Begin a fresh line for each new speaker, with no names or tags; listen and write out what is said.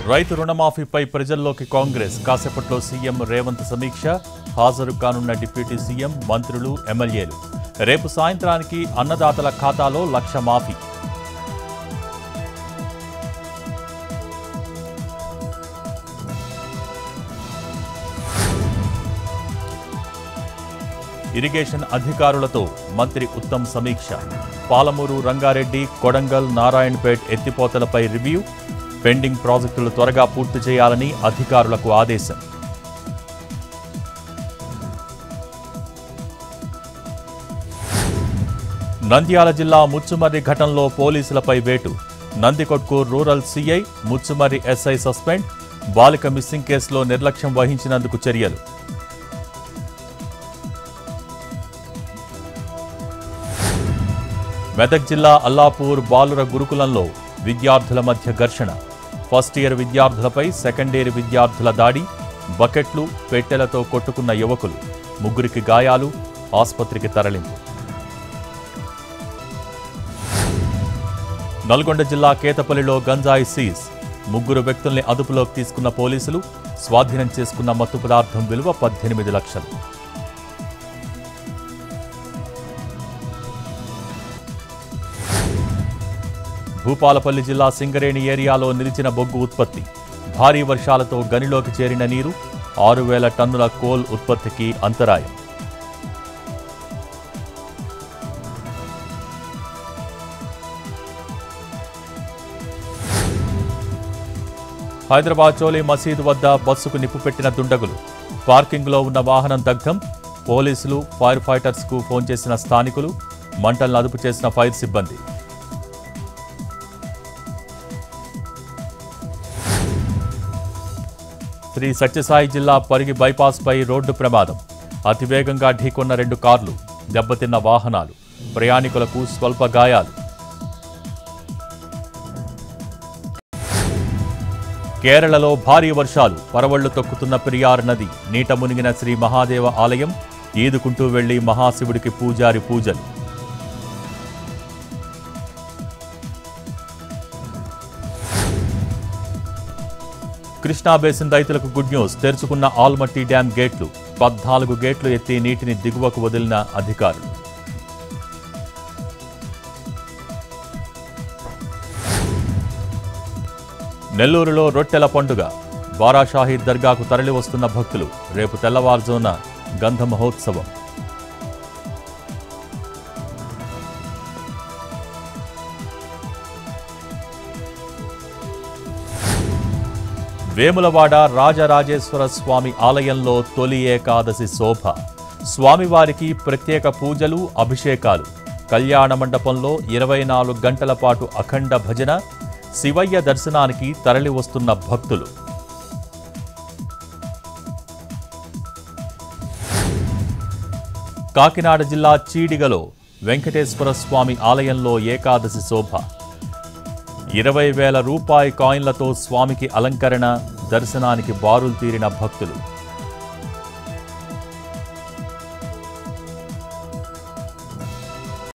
రైతు రుణమాఫీపై ప్రజల్లోకి కాంగ్రెస్ కాసేపట్లో సీఎం రేవంత్ సమీక్ష హాజరు కానున్న డిప్యూటీ సీఎం మంత్రులు ఎమ్మెల్యేలు రేపు సాయంత్రానికి అన్నదాతల ఖాతాలో 1,00,000 మాఫీ ఇరిగేషన్ అధికారులతో మంత్రి ఉత్తమ్ సమీక్ష పాలమూరు రంగారెడ్డి కొడంగల్ నారాయణపేట్ ఎత్తిపోతలపై రివ్యూ పెండింగ్ ప్రాజెక్టులు త్వరగా పూర్తి చేయాలని అధికారులకు ఆదేశం నంద్యాల జిల్లా ముచ్చుమర్రి ఘటనలో పోలీసులపై వేటు Nandikotkur rural CI Muchumarri SI suspend బాలిక మిస్సింగ్ కేసులో నిర్లక్ష్యం వహించినందుకు చర్యలు మెదక్ జిల్లా అల్లాపూర్ బాలుర గురుకులంలో విద్యార్థుల మధ్య ఘర్షణ ఫస్ట్ ఇయర్ విద్యార్థులపై సెకండ్ ఇయర్ విద్యార్థుల దాడి బకెట్లు పెట్టెలతో కొట్టుకున్న యువకులు ముగ్గురికి గాయాలు ఆసుపత్రికి తరలింపు నల్గొండ జిల్లా కేతపల్లిలో గంజాయి సీజ్ ముగ్గురు వ్యక్తుల్ని అదుపులోకి తీసుకున్న పోలీసులు స్వాధీనం చేసుకున్న మత్తు పదార్థం విలువ 18 లక్షలు భూపాలపల్లి జిల్లా సింగరేణి ఏరియాలో నిలిచిన బొగ్గు ఉత్పత్తి భారీ వర్షాలతో గనిలోకి చేరిన నీరు 6,000 టన్నుల కోల్ ఉత్పత్తికి అంతరాయం హైదరాబాద్ చోలీ మసీదు వద్ద బస్సుకు నిప్పుపెట్టిన దుండగులు పార్కింగ్లో ఉన్న వాహనం దగ్ధం పోలీసులు ఫైర్ ఫైటర్స్కు ఫోన్ చేసిన స్థానికులు మంటలను అదుపు చేసిన ఫైర్ సిబ్బంది శ్రీ సత్యసాయి జిల్లా పరిగి బైపాస్పై రోడ్డు ప్రమాదం అతివేగంగా ఢీకొన్న 2 కార్లు దెబ్బతిన్న వాహనాలు ప్రయాణికులకు స్వల్ప గాయాలు కేరళలో భారీ వర్షాలు పరవళ్లు తొక్కుతున్న పెరియార్ నది నీట మునిగిన శ్రీ మహాదేవ ఆలయం ఈదుకుంటూ వెళ్లి మహాశివుడికి పూజారి పూజలు కృష్ణా బేసిన్ రైతులకు గుడ్ న్యూస్ తెరుచుకున్న ఆల్మట్టి డ్యాం గేట్లు 14 గేట్లు ఎత్తి నీటిని దిగువకు వదిలిన అధికారులు నెల్లూరులో రొట్టెల పండుగ బారాషాహీద్ దర్గాకు తరలివస్తున్న భక్తులు రేపు తెల్లవారుజామున గంధ మహోత్సవం వేములవాడ రాజరాజేశ్వర స్వామి ఆలయంలో తొలి ఏకాదశి శోభ స్వామివారికి ప్రత్యేక పూజలు అభిషేకాలు కళ్యాణ మండపంలో 24 గంటల పాటు అఖండ భజన శివయ్య దర్శనానికి తరలివస్తున్న భక్తులు కాకినాడ జిల్లా చీడిగలో వెంకటేశ్వర స్వామి ఆలయంలో ఏకాదశి శోభ 20,000 రూపాయి కాయిన్లతో స్వామికి అలంకరణ దర్శనానికి బారులు తీరిన భక్తులు